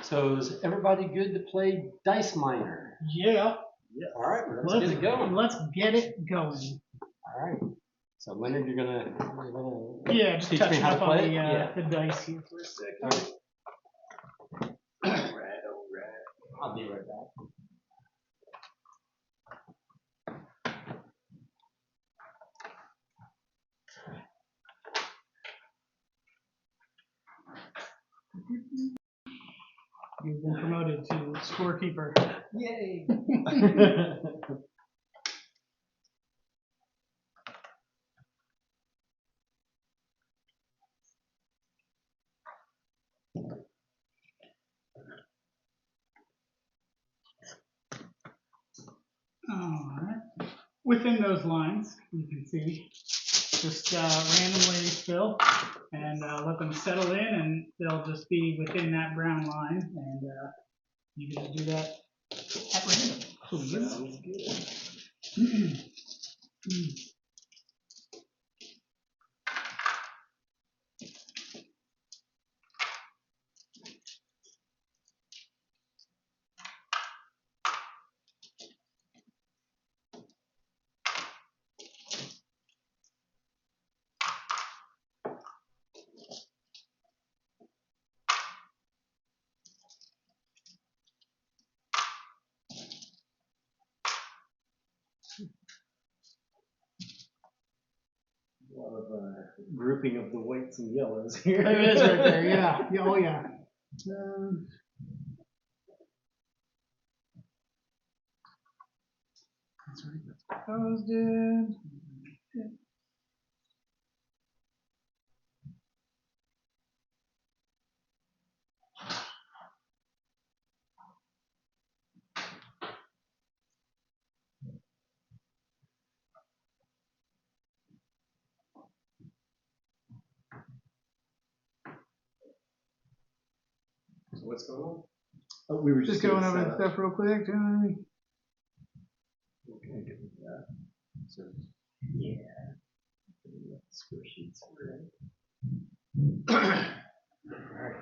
So is everybody good to play Dice Miner? Yeah. All right, let's get it going. Let's get it going. All right. So Leonard, you're gonna just teach me touching how to up play on it. the dice here for a second. All right. All right. I'll be right back. You've been promoted to scorekeeper. Yay! All right. Within those lines, you can see, just randomly fill and let them settle in, and they'll just be within that brown line, and you can just do that at random. Sounds good. A lot of grouping of the whites and yellows here. There it is right there, yeah. Oh, yeah. That's right, that's proposed it. So what's going on? Oh, we were Just going over the stuff real quick. Okay, good with that. So, yeah. Score sheets. Alright.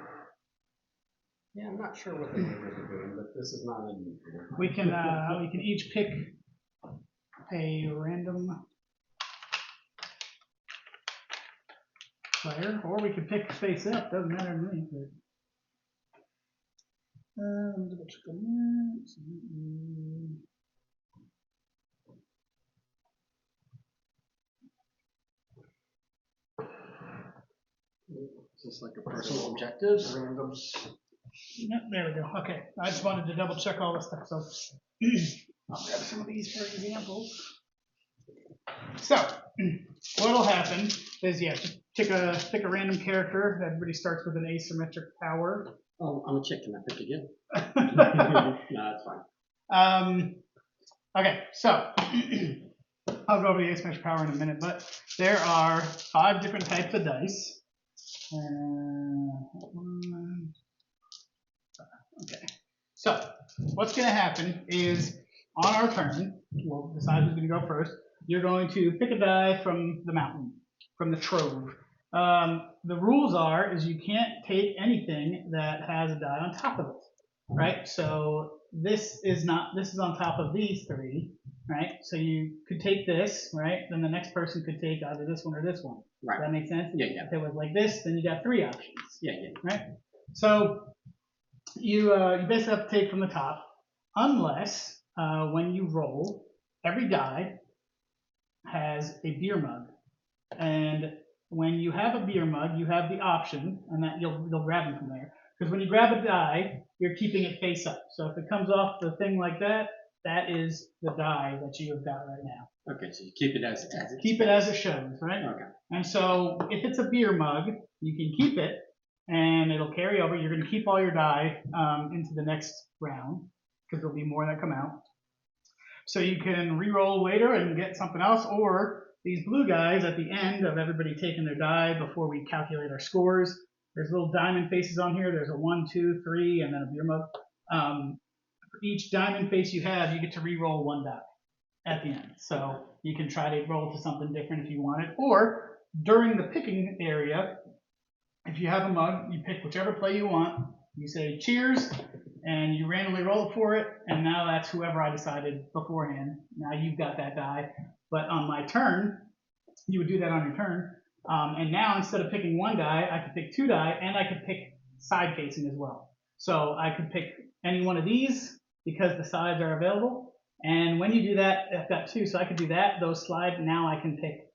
Yeah, I'm not sure what the numbers are doing, but this is not unusual. We can each pick a random player, or we can pick face up. Doesn't matter to me. But, double check on that. Just like a personal objectives. Yep, there we go. Okay, I just wanted to double check all this stuff. So I'll grab some of these for examples. So what'll happen is, just pick a random character. Everybody starts with an asymmetric power. Oh, I'm a chick. Can I pick again? No, that's fine. Okay, so I'll go over the asymmetric power in a minute, but there are 5 different types of dice. Okay, so what's going to happen is on our turn, we'll decide who's going to go first. You're going to pick a die from the mountain, from the trove. The rules is you can't take anything that has a die on top of it, right? So this is on top of these 3, right? So you could take this, right? Then the next person could take either this one or this one. Right. Does that make sense? Yeah. If it was like this, then you got 3 options. Yeah. Right? So you basically have to take from the top, unless when you roll, every die has a beer mug, and when you have a beer mug, you have the option, and that you'll grab them from there. Because when you grab a die, you're keeping it face up. So if it comes off the thing like that, that is the die that you have got right now. Okay, so you keep it as it shows, right? Okay. And so if it's a beer mug, you can keep it, and it'll carry over. You're going to keep all your die into the next round, because there'll be more that come out. So you can re-roll later and get something else, or these blue guys at the end of everybody taking their die before we calculate our scores. There's little diamond faces on here. There's a 1, 2, 3, and then a beer mug. For each diamond face you have, you get to re-roll 1 die at the end. So you can try to roll to something different if you want it. Or during the picking area, if you have a mug, you pick whichever play you want, You say cheers, and you randomly roll for it, and now that's whoever I decided beforehand. Now you've got that die. But on my turn, you would do that on your turn. And now instead of picking one die, I could pick two die, and I could pick side facing as well. So I could pick any one of these because the sides are available. And when you do that, I've got two, so I could do that, those slide. Now I can pick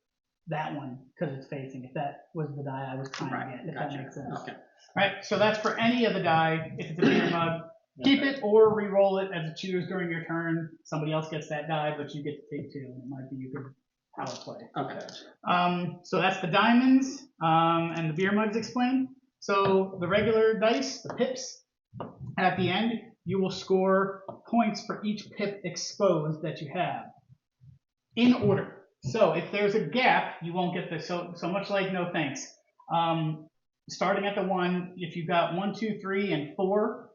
that one because it's facing, if that was the die I was trying to get, if that makes sense. Okay. Right, so that's for any of the die. If it's a beer mug, keep it or re-roll it as a choose during your turn. Somebody else gets that die, but you get to take two. It might be you could power play. Okay. So that's the diamonds and the beer mugs explained. So the regular dice, the pips, at the end, you will score points for each pip exposed that you have in order. So if there's a gap, you won't get this. So much like no thanks. Starting at the 1, if you've got 1, 2, 3, and 4,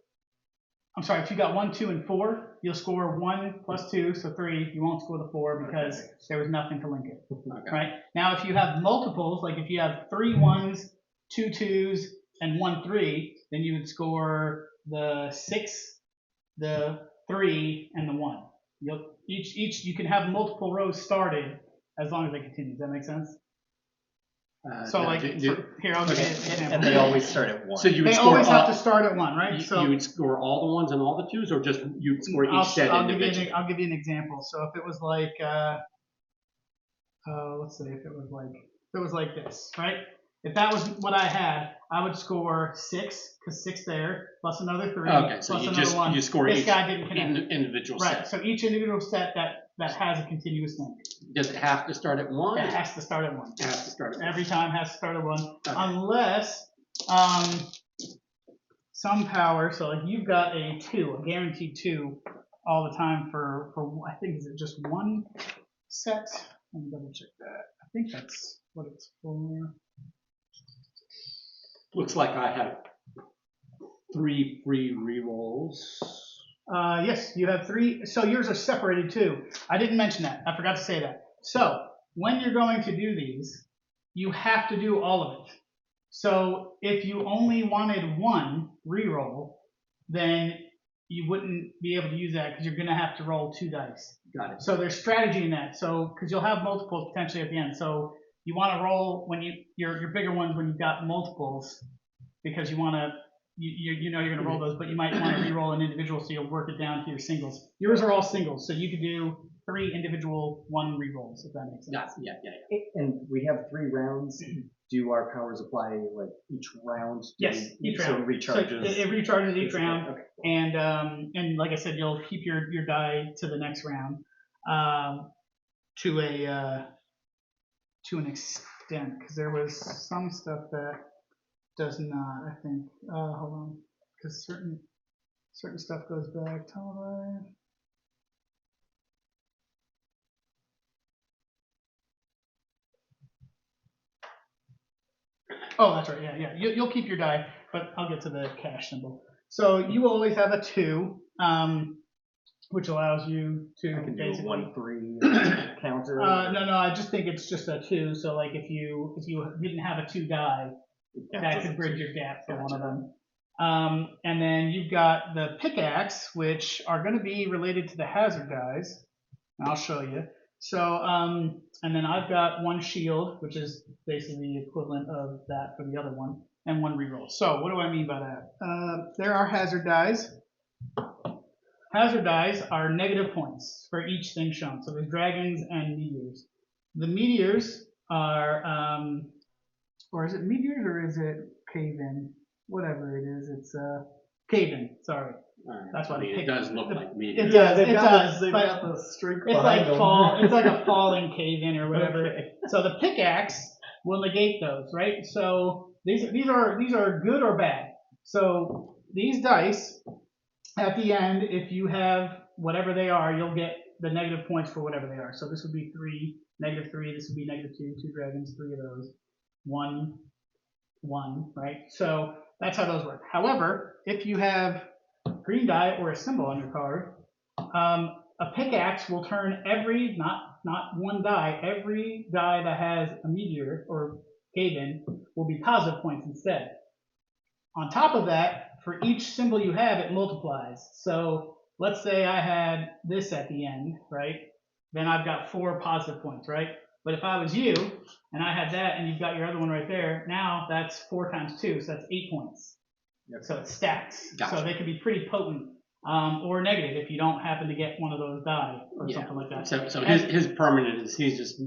I'm sorry, if you got 1, 2, and 4, you'll score 1 plus 2, so 3. You won't score the 4 because there was nothing to link it. Okay. Right? Now, if you have multiples, like if you have 3 1s, 2 2s, and 1 3, then you would score the 6, the 3, and the 1. Each you can have multiple rows started as long as they continue. Does that make sense? So no, like here, I'll give you an example. And they always start at 1. So you would They score always all, have to start at 1, right? you would score all the ones and all the twos, or just you'd score each set individually? I'll give you an example. So if it was like, let's say if it was like this, right? If that was what I had, I would score 6, because 6 there, plus another 3, Okay, so plus you another just 1. you score this each guy didn't connect. individual Right. set. So each individual set that has a continuous link. Does it have to start at 1? It has to start at 1. It has to start at 1. Every time has to start at 1, Okay. unless some power. So like you've got a 2, a guaranteed 2, all the time for I think is it just one set? Let me double check that. I think that's what it's for. Looks like I have 3 free rerolls. Yes, you have 3. So yours are separated too. I didn't mention that. I forgot to say that. So when you're going to do these, you have to do all of it. So if you only wanted 1 reroll, then you wouldn't be able to use that because you're going to have to roll 2 dice. Got it. So there's strategy in that. So because you'll have multiples potentially at the end. So you want to roll when your bigger ones when you've got multiples, because you want to you know you're going to roll those, but you might want to re-roll an individual so you'll work it down to your singles. Yours are all singles, so you could do 3 individual 1 re-rolls if that makes sense. Yeah. And we have 3 rounds. Do our powers apply like each round? Yes, each round. So it recharges. So it recharges each round, Okay. and like I said, you'll keep your die to the next round, to an extent, because there was some stuff that does not. I think. Hold on, because certain stuff goes back. Televised. Oh, that's right. Yeah. You'll keep your die, but I'll get to the cash symbol. So you always have a 2, which allows you to I can do basically 1 3 counter. No, I just think it's just a 2. So like if you didn't have a 2 die, that could bridge your gap for one of them. And then you've got the pickaxe, which are going to be related to the hazard dies. And I'll show you. So, and then I've got 1 shield, which is basically the equivalent of that for the other one, and 1 reroll. So what do I mean by that? There are hazard dies. Hazard dies are negative points for each thing shown. So there's dragons and meteors. The meteors are, or is it meteors or is it cave-in? Whatever it is, it's cave-in. Sorry. That's why it does look like me. It does. It does. They've But got the streak it's behind like them. It's like a falling cave-in or whatever. Okay. So the pickaxe will negate those, right? So these are good or bad. So these dice, at the end, if you have whatever they are, you'll get the negative points for whatever they are. So this would be 3, -3. This would be -2, 2 dragons, 3 of those, 1, 1, right? So that's how those work. However, if you have green die or a symbol on your card, a pickaxe will turn every, not 1 die, every die that has a meteor or cave-in will be positive points instead. on top of that, for each symbol you have, it multiplies. So let's say I had this at the end, right? Then I've got 4 positive points, right? But if I was you and I had that and you've got your other one right there, now that's 4 times 2, so that's 8 points. Yep. So it stacks. Gotcha. So they can be pretty potent, or negative if you don't happen to get one of those die or something like that. So his permanent is he's just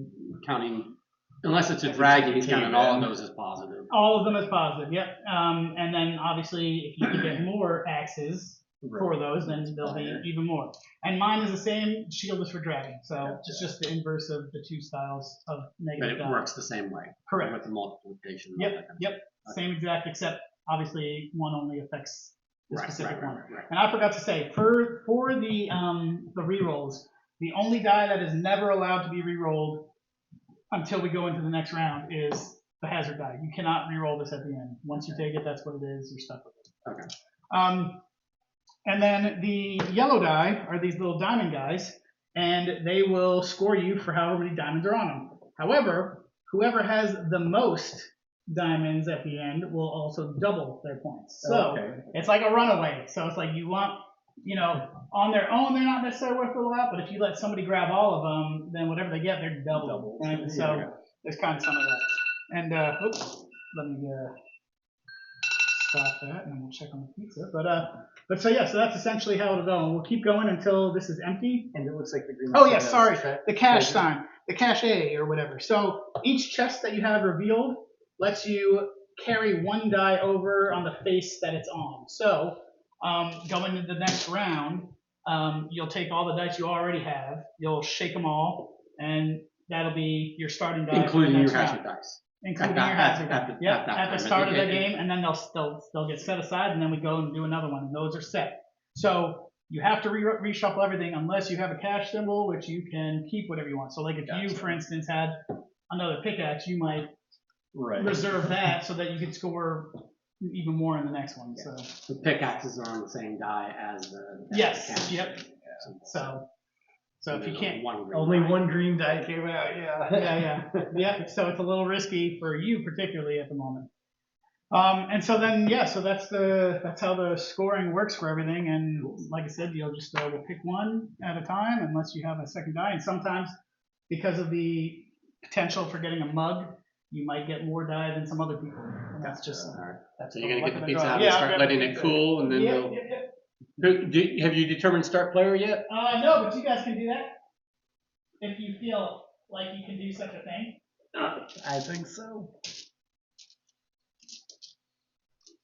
counting, unless it's a dragon, he's counting all of those as positive. All of them as positive, yep. And then obviously if you can get more axes for those, then there'll be even more. And mine is the same, shield is for dragon. So it's just the inverse of the 2 styles of negative. But it works the same way. Correct. With the multiplication. Yep, That kind of yep. stuff. Same exact, except obviously one only affects the specific one. Right. And I forgot to say, for the rerolls, the only die that is never allowed to be rerolled until we go into the next round is the hazard die. You cannot reroll this at the end. Once you take it, that's what it is. You're stuck with it. Okay. And then the yellow die are these little diamond guys, and they will score you for however many diamonds are on them. However, whoever has the most diamonds at the end will also double their points. So it's like a runaway. So it's like you want, on their own, they're not necessarily worth a lot, but if you let somebody grab all of them, then whatever they get, they're double. Right? So there's kind of some of that. And, let me stop that and then we'll check on the pizza. But so that's essentially how it'll go. And we'll keep going until this is empty. And it looks like the green. Oh yes, sorry, the cache sign, the cache or whatever. So each chest that you have revealed lets you carry 1 die over on the face that it's on. So going into the next round, you'll take all the dice you already have, you'll shake them all, and that'll be your starting die. Including for the your next hazard round. dice. Including your hazard dice. Yep, at the start of the game, and then they'll get set aside, and then we go and do another one, and those are set. So you have to reshuffle everything unless you have a cache symbol, which you can keep whatever you want. So like if you, for instance, had another pickaxe, you might reserve that so that you can score even more in the next one. So the pickaxes are on the same die as the cache. Yep. So if you can't, only 1 green die came out. yeah. So it's a little risky for you particularly at the moment. And so then so that's how the scoring works for everything. And like I said, you'll just we'll pick one at a time unless you have a second die. And sometimes because of the potential for getting a mug, you might get more die than some other people. And that's just that's so you're gonna get the pizza draw. out and start letting it cool, and then have you determined start player yet? No, but you guys can do that if you feel like you can do such a thing. I think so.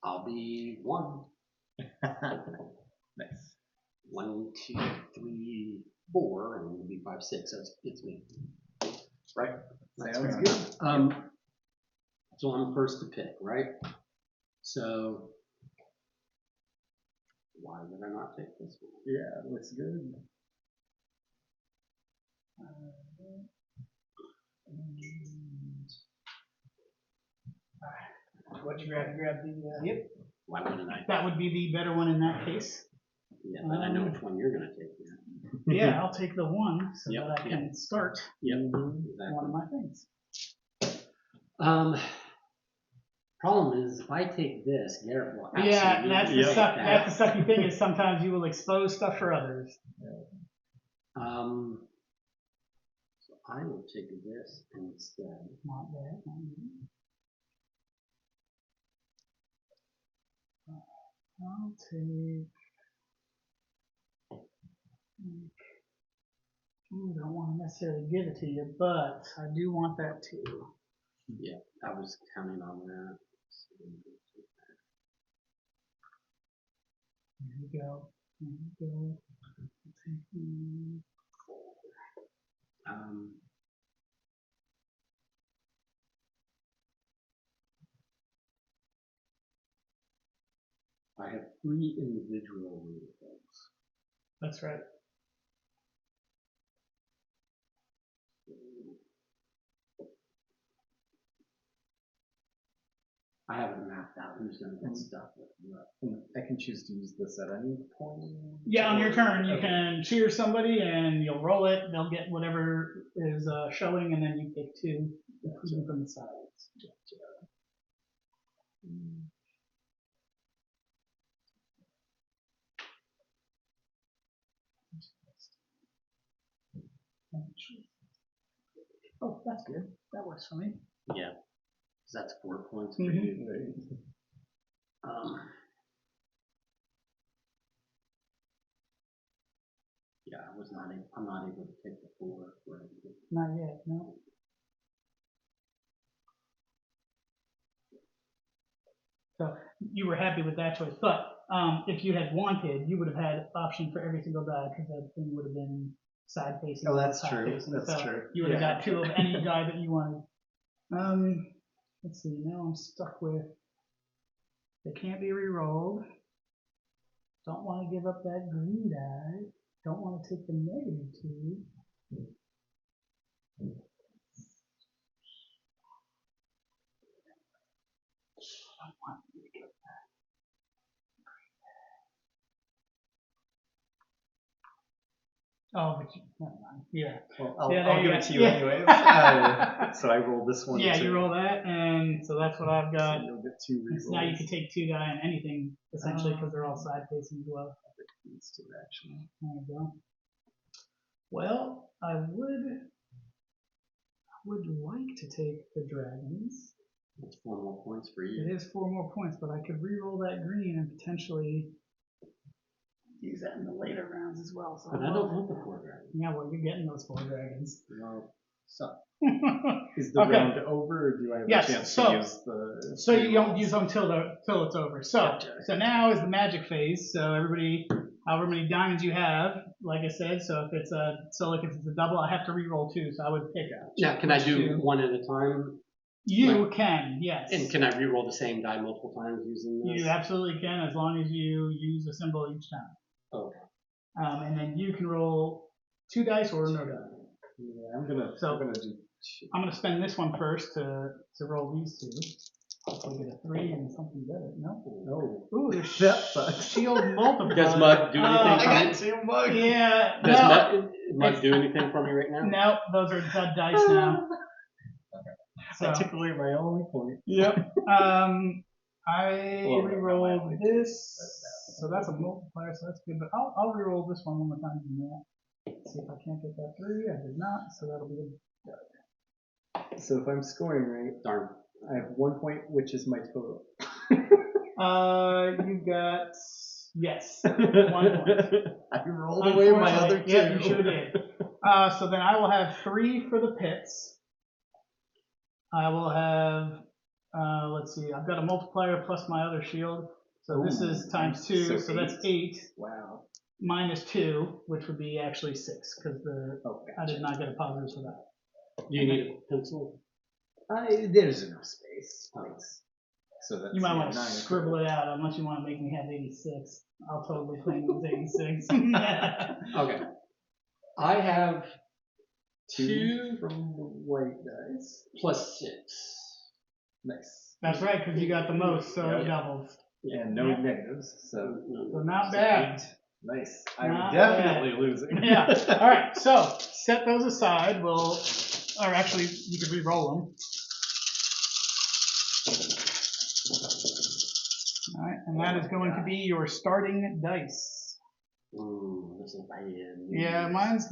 I'll be 1. Nice. 1, 2, 3, 4, and it'll be 5, 6. So it's me, right? Sounds good. So I'm first to pick, right? So why would I not take this one? Yeah, looks good. What'd you grab? You grabbed the yep. Why wouldn't I? That would be the better one in that case. Yeah, but I know which one you're gonna take. Yeah, I'll take the 1 so that I can start exactly. one of my things. Problem is, if I take this, Garrett will absolutely that's the sucky thing is sometimes you will expose stuff for others. So I will take this instead. Not bad. I'll take. I don't want to necessarily give it to you, but I do want that too. Yeah, I was counting on that. There you go. There you go. I have 3 individual rules. That's right. I haven't mapped out who's going to get stuck with what. I can choose to use this at any point. Yeah, on your turn, you can cheer somebody and you'll roll it. They'll get whatever is showing, and then you pick 2 from the sides. Oh, that's good. That works for me. Yeah. 'Cause that's 4 points for Mhm. you. Yeah, I'm not able to take the 4. Not yet, no. So you were happy with that choice, but if you had wanted, you would have had option for every single die because that thing would have been side facing. Oh, that's top true. facing. That's So true. you would have Yeah. got 2 of any die that you wanted. Let's see. Now I'm stuck with. They can't be re-rolled. Don't want to give up that green die. Don't want to take the -2. Oh, but never mind. Yeah. Well, I'll, Yeah, there I'll you give go. it to you Yeah. anyways. So I roll this one. Yeah, too. you roll that, and so that's what I've got. So you'll get 2 So rerolls. now you can take 2 die on anything, essentially, because they're all side facing as well. These 2 actually. There you go. Well, I would like to take the dragons. That's 4 more points for you. It is 4 more points, but I could re-roll that green and potentially use that in the later rounds as well. So But I don't want the 4 dragons. Yeah, well, you're getting those 4 dragons. Well, so Is the Okay. round over, or do I have Yes, a chance so- to use the? So you don't use them till it's over. So Gotcha. so now is the magic phase. So everybody, however many diamonds you have, like I said. So if it's a double, I have to re-roll 2. So I would pick up. now, can I do 2. one at a time? You can, yes. And can I re-roll the same die multiple times using this? You absolutely can, as long as you use a symbol each time. Okay. And then you can roll 2 dice or no die. Yeah, I'm gonna do. I'm gonna spend this one first to roll these 2. Hopefully get a 3 and something better. No. No. Ooh, the That sucks. shield multiplier. Does Mud do anything for I me? got 2 mugs. Yeah. Does No. Mud do anything for me right now? No, those are dud dice now. I So, took away my only point. yep. I Well, re-rolled not my this, so that's a multiplier, so that's good. But I'll re-roll this one more time than that. See if I can't get that 3. I did not, so that'll be a So if I'm scoring right, Darn. I have 1 point, which is my total. you got yes, 1 point. I rolled away my other 2. Yeah, you sure did. So then I will have 3 for the pits. I will have, let's see, I've got a multiplier plus my other shield. So this Ooh, is times 2, so that's 8 Wow. minus 2, which would be actually 6, because I did not get a positive for that. Do you need a pencil? There's enough space. Thanks. So that's You might want to 9. scribble it out, unless you want to make me have 86. I'll totally claim it was 86. Okay. I have 2 2 from the white dice. plus 6. Nice. That's right, because you got the most, so it Yeah. doubles. And no Yeah. negatives, so. So not bad. Nice. I'm Not definitely losing. Yeah. All right. So set those aside. Or actually, you could re-roll them. All right, and that is going to be your starting dice. Ooh, this is bad. Yeah, mine's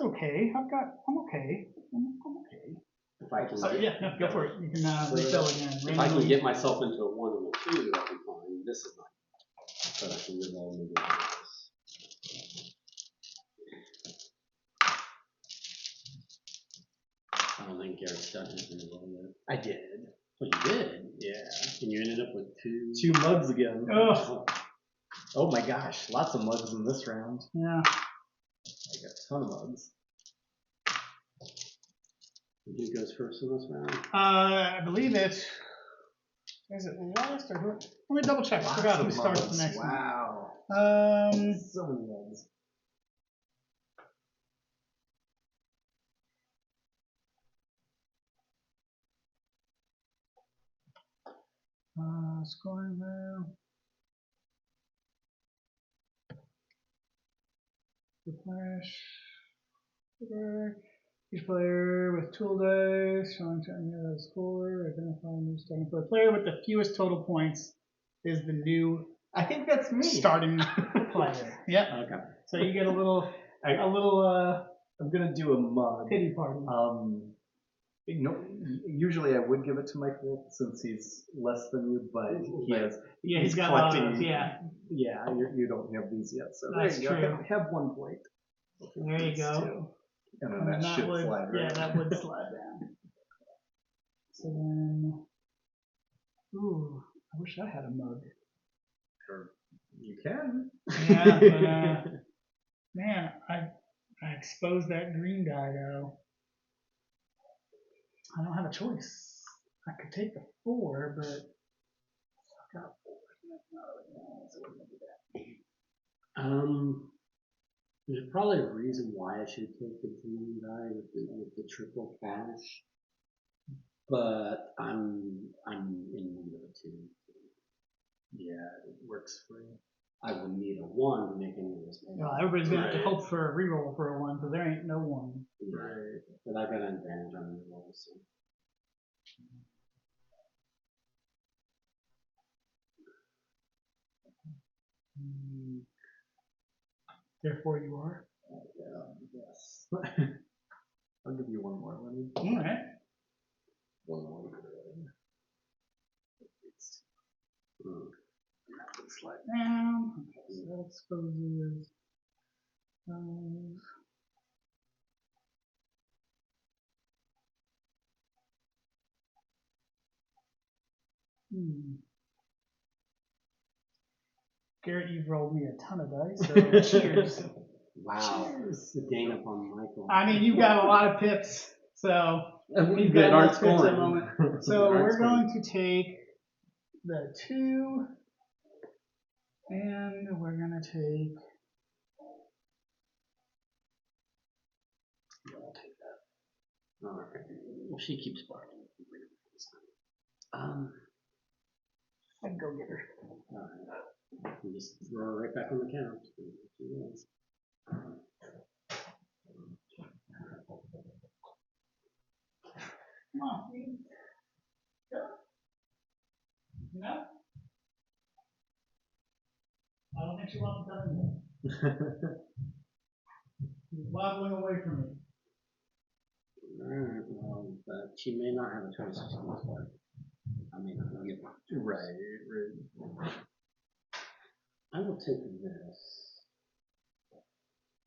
okay. I'm okay. I'm okay. If I can, So yeah, no, go for it. You can refill again. if I can get myself into a 1 and a 2, that'll be fine. This is not. But I can live all the way. I don't think Garrett's done anything to roll yet. I did. Well, you did? Yeah. And you ended up with 2. 2 mugs again. Ugh. Oh my gosh, lots of mugs in this round. Yeah. I got a ton of mugs. Who goes first in this round? I believe it. Is it last or who? Let me double check. I forgot who Lots of starts mugs. the next Wow. one. So many mugs. Scoring now. Refresh. Each player with tool dice showing the score. Identify new starting player. Player with the fewest total points is the new I think that's me. starting player. Yep. Okay. So you get a little I'm gonna do a mug. pity party. Usually I would give it to Michael since he's less than you, but he's got collecting. a lot of those, yeah. Yeah, you don't have these yet, so That's there you true. go. Have 1 point. There you These go. two. And then And that then should would, slide, right? yeah, that would slide down. So then, ooh, I wish I had a mug. Or you can. Yeah, but man, I exposed that green guy though. I don't have a choice. I could take the 4, but I got 4. So we're gonna do that. There's probably a reason why I should take the green guy with the triple cash, but I'm in need of a 2. Yeah, it works for you. I will need a 1 to make any of this. Well, everybody's gonna have to Right. hope for a reroll for a 1, because there ain't no 1. Right. But I've got an advantage on the roll, so. Therefore, you are. Yes. I'll give you 1 more, Lenny. All right. 1 more. Slide down. Okay, so that exposes. Garrett, you've rolled me a ton of dice, so cheers. Wow. Cheers. The gain up on Michael. I mean, you've got a lot of pips, so We you've got aren't less pips at the scoring. moment. So we're going to take the 2, and we're going to take. I'll take that. All right. Well, she keeps barking. I can go get her. All right. You just throw her right back on the counter. Come on, Steve. Go. No? I don't think she wants to come in. She's wobbling away from me. Alright, well, but she may not have a choice if she wants to. I may not give her. Right. I will take this.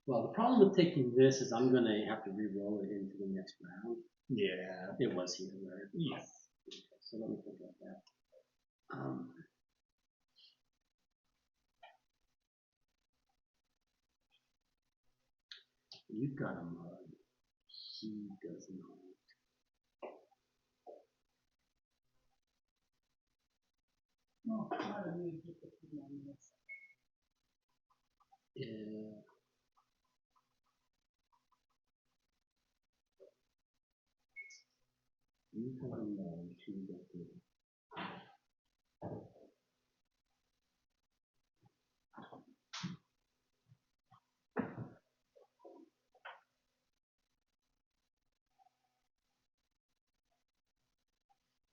Well, the problem with taking this is I'm gonna have to re-roll it into the next round. Yeah. It was here, right? Yes. Okay, so let me think about that. You've got a mug. He does not. Oh, I don't need to put the 2 on this. Yeah. You have a mug. She does not.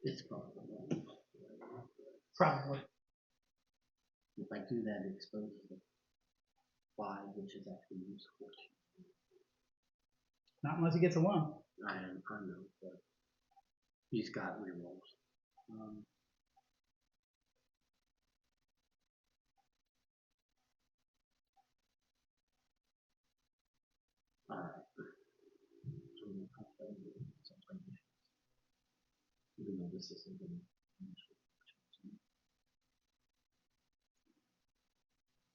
It's probably one. Probably. If I do that, it exposes the 5, which is actually useful. Not unless he gets a 1. I know, but he's got rerolls. Alright. Even though this isn't going to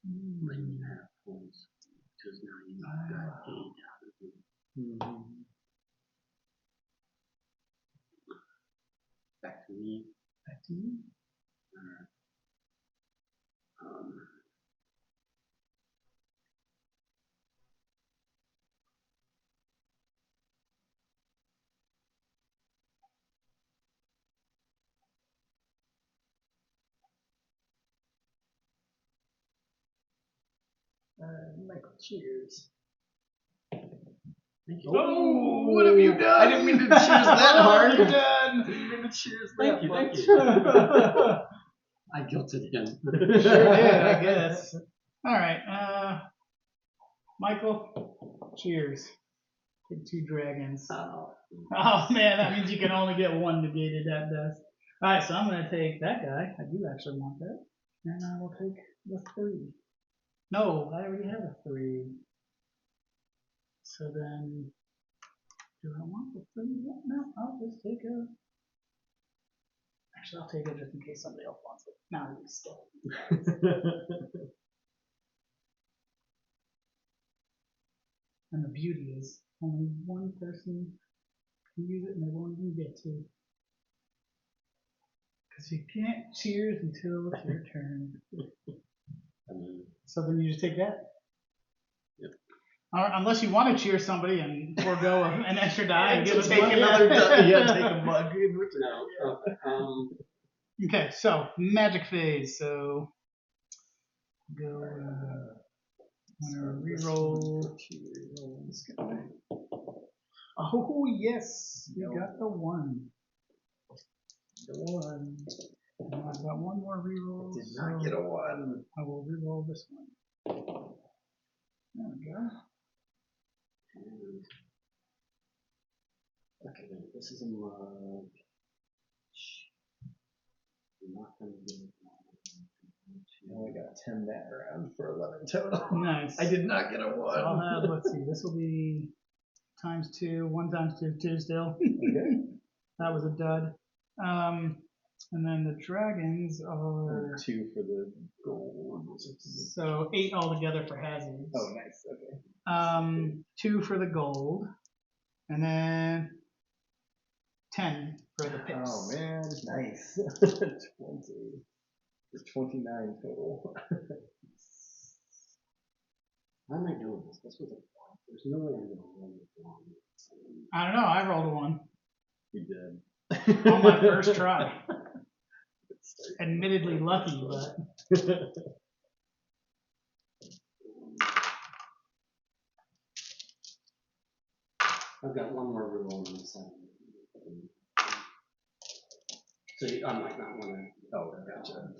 9.5 points, because now you've got 8 out of it. Back to me. Back to you. Alright. Michael, cheers. Thank you. Oh, what have you done? I didn't mean to cheers that hard. What have you done? I didn't mean to cheers Thank that you, much. thank you. I guilted him. Sure did, I guess. All right, Michael, cheers. Take 2 dragons. Oh, Oh man, that means you can only get 1 negated at best. Alright, so I'm gonna take that guy. I do actually want that. And I will take the 3. No, I already have a 3. So then, do I want the 3? No, I'll just take a. Actually, I'll take it just in case somebody else wants it. Now we still. And the beauty is, only 1 person can use it and they won't even get to. Because you can't cheers until it's your turn. So then you just take that. Yep. Unless you want to cheer somebody and forego an extra die and give us take one. another die. Yeah, take a mug. No. Okay. Okay, so magic phase. So go. I'm gonna reroll. Oh yes, you got the 1. The 1. And I've got 1 more reroll. Did not get a 1. I will reroll this one. There we go. Okay, this is a mug. I'm not gonna do it. I only got 10 that round for 11 total. Nice. I did not get a 1. So I'll have, let's see, this will be times 2, 1 times 2, 2 still. Okay. That was a dud. And then the dragons are 2 for the gold. so 8 altogether for hazards. Oh, nice. Okay. 2 for the gold, and then 10 for the picks. Oh man, nice. 20. There's 29 total. Why am I doing this? This was a. There's no way I'm gonna roll this one. I don't know. I rolled a 1 You did. on my first try. Admittedly lucky, but I've got 1 more roll on the side. So I might not want to. Oh, gotcha.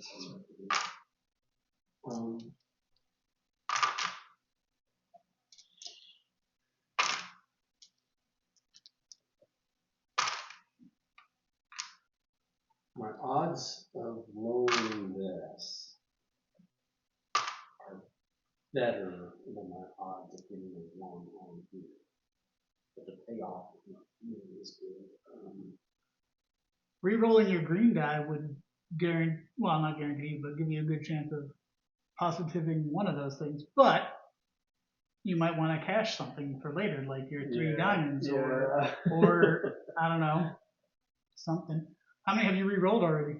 My odds of rolling this are better than my odds of getting a 1 on here. But the payoff is not nearly as good. re-rolling your green die would guarantee, well, not guarantee, but give you a good chance of positiving one of those things. But you might want to cash something for later, like your 3 diamonds, or I don't know, something. How many have you re-rolled already?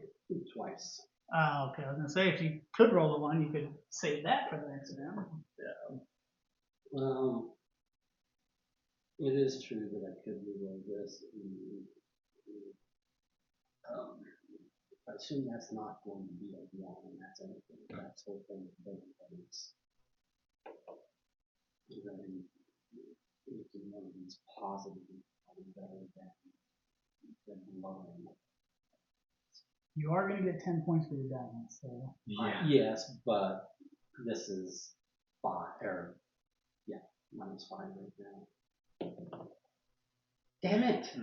Twice. Oh, okay. I was gonna say if you could roll a 1, you could save that for the next round. Yeah. Well, it is true that I could re-roll this. I assume that's not going to be a 1, and that's anything. That's hoping that it's making one of these positive probably better than lowering. You are gonna get 10 points for your diamonds, so. Yeah. Yes, but this is 5 or -5 right now. Damn it!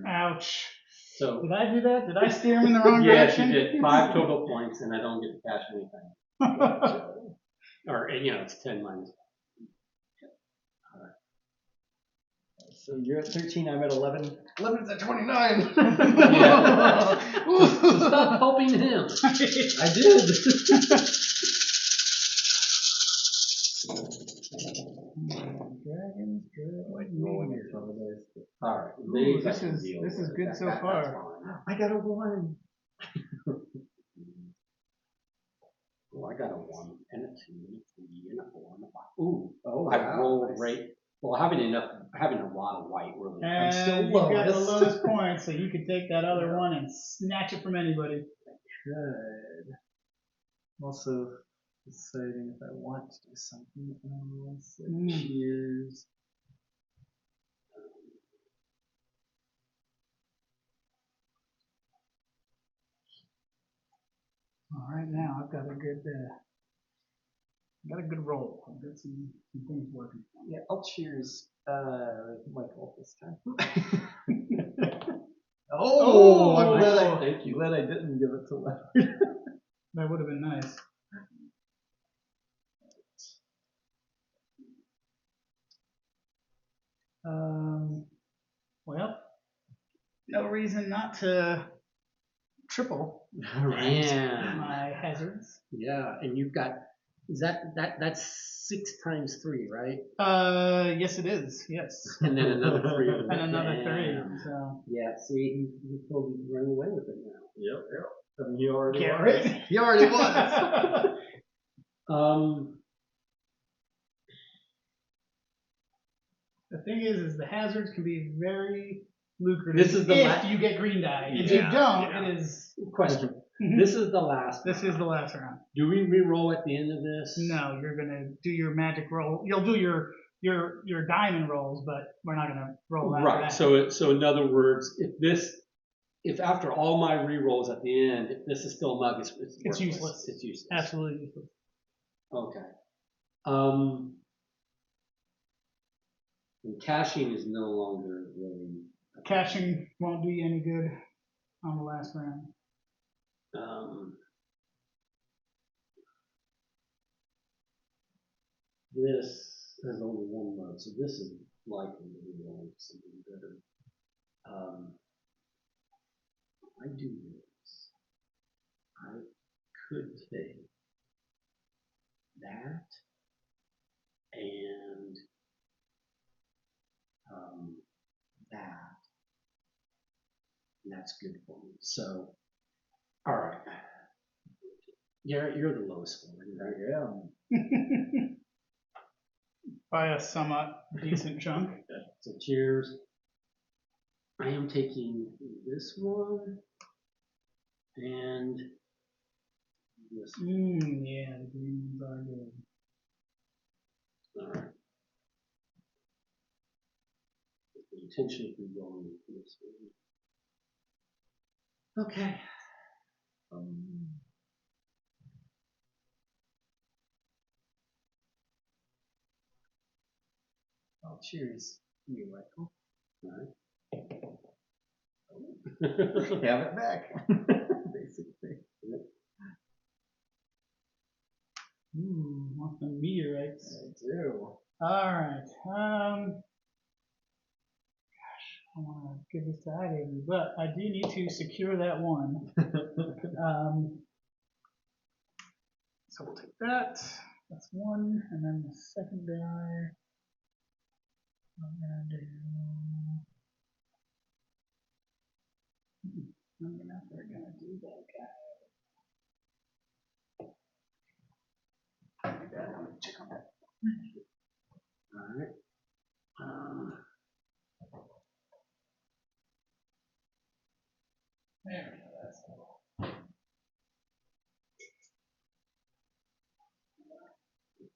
Ouch. So Did I do that? Did I steer him in the wrong yes, direction? you did 5 total points, and I don't get to cash anything. Or it's 10 minus. So you're at 13, I'm at 11. 11's at 29. So stop helping him. I did. Dragons, Like rolling your tongue with this. All right. Ooh, this is good so far. I got a 1. Well, I got a 1 and a 2 and a 3 and a 4 and a 5. Ooh, Oh, I wow, rolled nice. right. Well, having a lot of white really. And still you got the lowest. lowest points, so you could take that other one and snatch it from anybody. Good. Also deciding if I want to do something else. Cheers. All right, now I've got a good roll. I've got some things working. Yeah, I'll cheers Michael this time. Oh, I'm glad thank you. glad I didn't give it to Leonard. that would have been nice. Well, no reason not to triple Man. my hazards. Yeah, and you've got, that's 6 times 3, right? Yes it is, yes. And then another 3. And another 3, Damn. so. Yeah, see, he told me to run away with it now. Yep. I mean, he already Garrett. was. He already was. The thing is the hazards can be very lucrative This is the if you get green die. If you Yeah, don't, yeah. it is. Question. This is the last This round. is the last round. Do we re-roll at the end of this? No, you're gonna do your magic roll. You'll do your diamond rolls, but we're not gonna roll after Right. that. So in other words, if after all my re-rolls at the end, if this is still a mug, it's worthless. useless. It's useless. Absolutely useless. Okay. And caching is no longer really. Caching won't do you any good on the last round. This has only 1 mug, so this is likely to be rolling something better. I do this. I could take that and that, and that's good for me. So, all right. You're the lowest scoring, right? Yeah. By a somewhat decent chunk. So cheers. I am taking this one and this one. Yeah, the green ones are good. All right. The intention of going with this one. Okay. Oh, cheers, you Michael. All right. Have it back, basically. Want some meteorites. I do. Alright. Gosh, I want to give this to either of you, but I do need to secure that one. So we'll take that. That's 1, and then the second die. I'm gonna do. I'm never gonna do that guy. Let me check on that. All right. There we go. That's cool.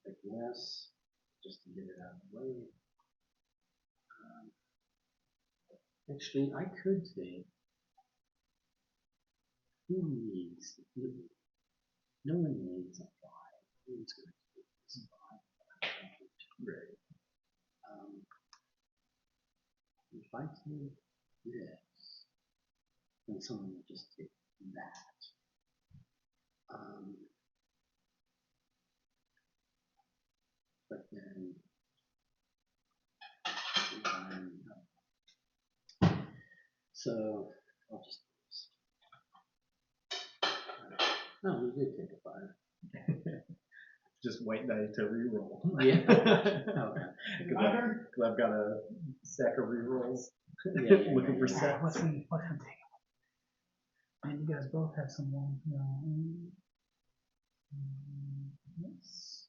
Take less, just to get it out of the way. Actually, I could take. Who needs? No one needs a 5. Who's going to take this 5? Right. If I take this, then someone will just take that. But then, so I'll just. No, we did take a 5. Just white die to reroll. Yeah. Okay. Because I've got a stack of rerolls looking for Yeah, sets. what's in taking? Man, you guys both have some ones. Yes.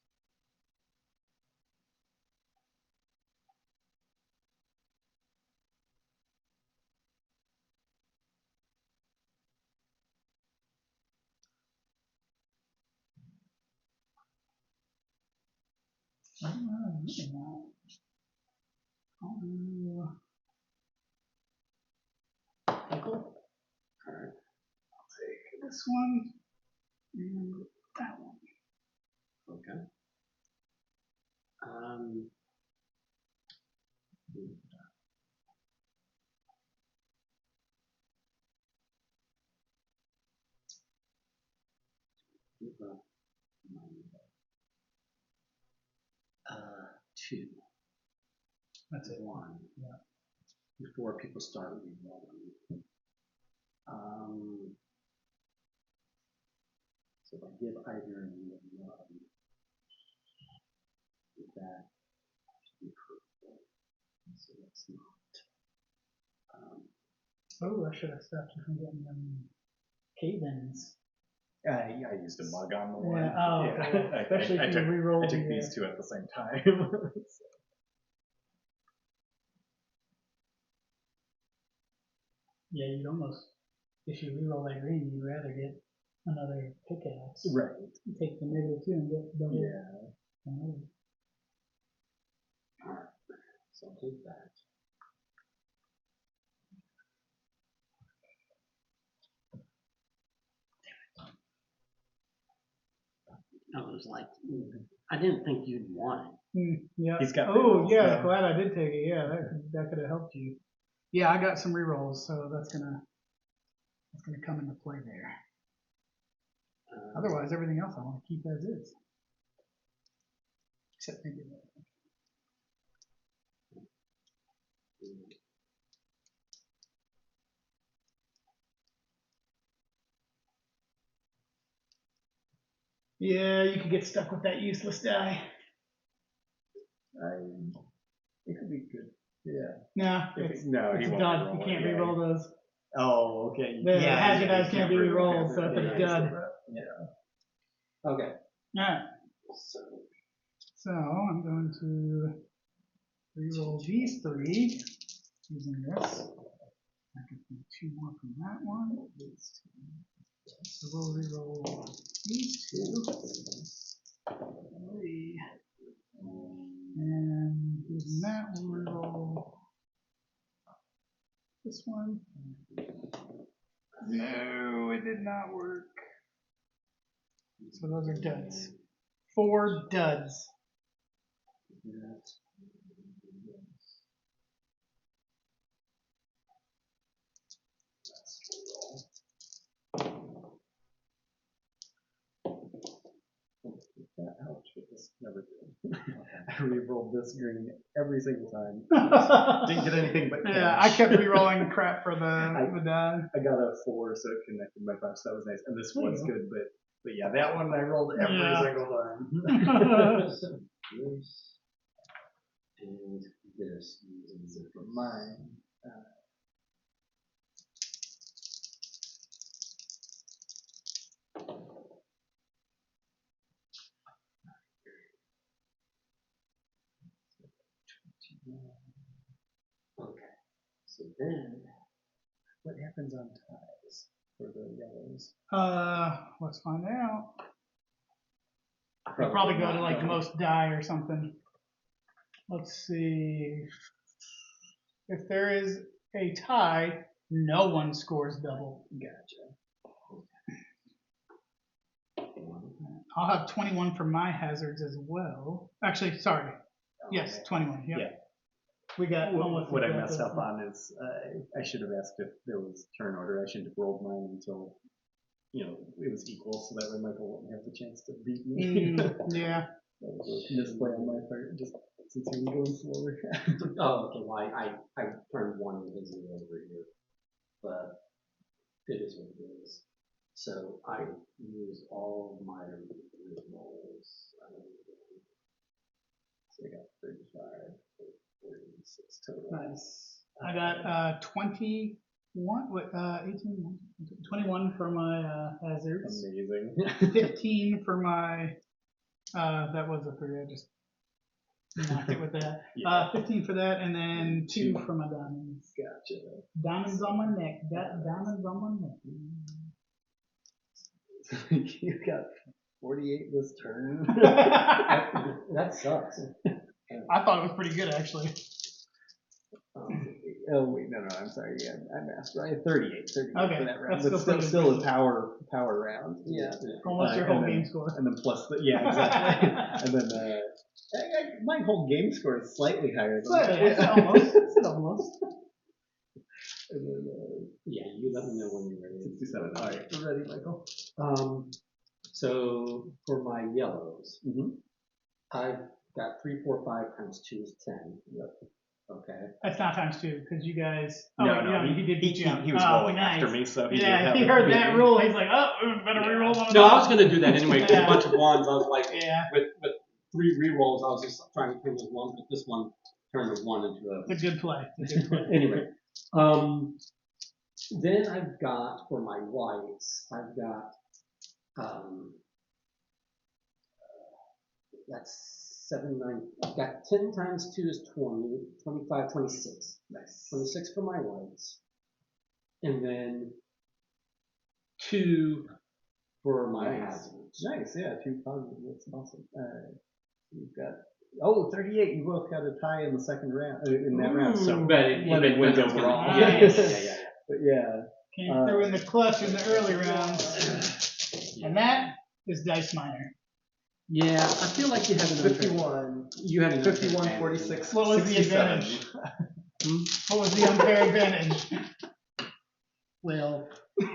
Pickle. Alright. I'll take this one and that one. Okay. give up my 2. That's it. 1. Yeah. Before people start re-rolling. So if I give either of you a 1, that should be hurtful. So that's not. Oh, I should have stopped you from getting them cave-ins. I used a mug on the one. Yeah, oh, Yeah. okay. Especially if you re-roll. I took these 2 at the same time. Yeah, you'd almost, if you re-roll that green, you'd rather get another pickaxe. Right. You take the -2 and get double. Yeah. Alright, so I'll take that. I was like, I didn't think you'd want it. Yeah. He's got oh, rerolls, yeah, though. glad I did take it. Yeah, that could have helped you. Yeah, I got some rerolls, so that's gonna come into play there. Otherwise, everything else I want to keep as is. Except maybe that. Yeah, you could get stuck with that useless die. It could be good. Yeah. No, It's a won't dud. re-roll You it, can't yeah. re-roll those. Oh, okay. The hazard you dice can't be re-rolled, so it's a yeah, dud. Yeah. Okay. Alright, So so I'm going to re-roll these 3 using this. I can do 2 more from that one. So we'll re-roll these 2. 3. And using that, we'll re-roll this one. No, it did not work. So those are duds. 4 duds. That helped, but this never did. I re-rolled this green every single time. Didn't get anything but cash. Yeah, I kept re-rolling crap for the die. I got a 4, so it connected my 5, so that was nice. And this There you one's go. good, but yeah, that one I rolled every Yeah. single time. this and this using So for mine, okay. So then what happens on ties for the yellows? Let's find out. They'll probably go to like the most die or something. Let's see. If there is a tie, no one scores double. Gotcha. I'll have 21 for my hazards as well. Actually, sorry. Yes, 21. Yep. Yeah. We got almost. What I messed up on is I should have asked if there was turn order. I shouldn't have rolled mine until it was equal, so that way Michael wouldn't have the chance to beat me. Yeah. That was a misplay on my part, just since he was going slower. oh, okay. Well, I turned 1 of his over here, but it is what it is. So I used all of my rolls. So I got 35, 46 total. Nice. I got 21. What? 18. 21 for my hazards. Amazing. 15 for my. That was a 3. I just knocked it with that. Yeah. 15 for that, and then 2 for my diamonds. Gotcha. Diamonds on my neck. Diamonds on my neck. You got 48 this turn. That sucks. I thought it was pretty good, actually. Oh wait, no, I'm sorry. Yeah, I masked right. 38 Okay, for that round. that's But still still pretty a power round. Yeah. Almost your whole and then- game score. And then plus exactly. And then my whole game score is slightly higher than that. I said almost. I said almost. And then Yeah, you let me know when you're ready. 67. All right, we're ready, Michael. So for my yellows, Mm-hmm. I've got 3, 4, 5 times 2 is 10. Yep. Okay. That's not times 2 because you guys. Oh, No, yeah, he did beat you out. he was Oh, rolling nice. after me, so he Yeah, did he have heard beat that me. rule. He's like, oh, better Yeah. re-roll one of No, I those. was going to do that anyway because Yeah. a bunch of ones. I was like, Yeah, with 3 re-rolls, I was just trying to turn this one, but this one turned a 1 into a. it's a good play. It's a good play. Anyway, then I've got for my whites, I've got that's 7, 9. I've got 10 times 2 is 20, 25, 26. Nice. 26 for my whites, and then 2 for my hazards. Nice, yeah, 2 positive. That's awesome. You've got 38. You both got a tie in the second round in that round. So but it Lemon wins overall. Nice. Yeah. But yeah. Came through in the clutch in the early rounds. And that is Dice Miner. Yeah, I feel like you had an unfair. 51. You had an 51, 46. What was the 67. advantage? What was the unfair advantage? Well,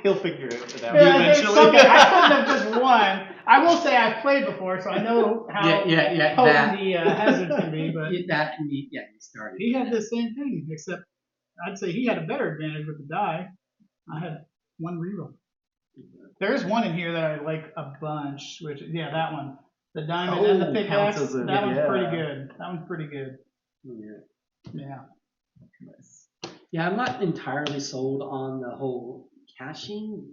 He'll figure it out Yeah, there's eventually. something. I couldn't have just won. I will say I've played before, so I know how yeah, potent that. the hazards can be. But That and you started. he had the same thing, except I'd say he had a better advantage with the die. I had 1 reroll. There is one in here that I like a bunch, which that one, the diamond and the pickaxe. That one's pretty good. That one's pretty good. Yeah. Yeah, I'm not entirely sold on the whole caching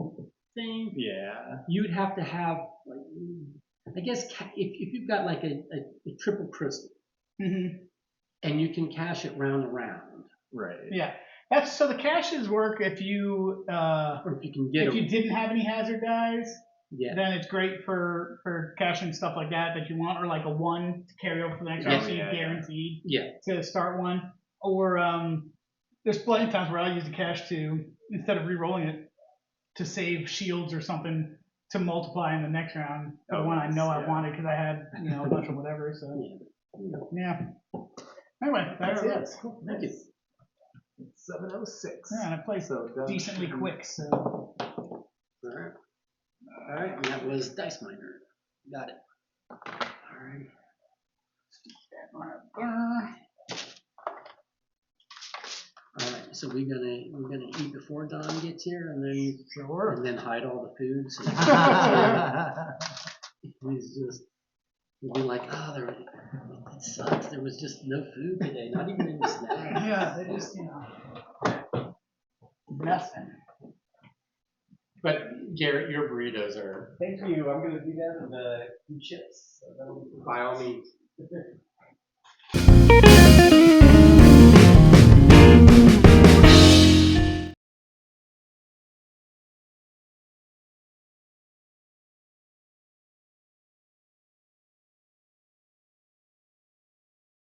thing. Yeah. You'd have to have, like, I guess if you've got like a triple crystal Mm-hmm. and you can cache it round and round. Right. Yeah. That's so the caches work if you Or if you can get if you didn't have any hazard dies, yeah. then it's great for caching stuff like that you want, or like a 1 to carry over for the next round, so you're guaranteed to start one. Or there's plenty of times where I use the cache to, instead of re-rolling it, to save shields or something to multiply in the next round. The one I know I wanted because I had a bunch of whatever. So yeah. Anyway, That's it. it. Cool. Thank you. It's 7:06. Yeah, and I play So decently quick. So. All right, and that was Dice Miner. Got it. All right. All right, so we're gonna eat before Don gets here, and then hide all the food. So we'll be like, it sucks. There was just no food today, not even in the snack. Yeah, they just nothing. But Garrett, your burritos are Thank you. I'm gonna do that with the chips. So by all means.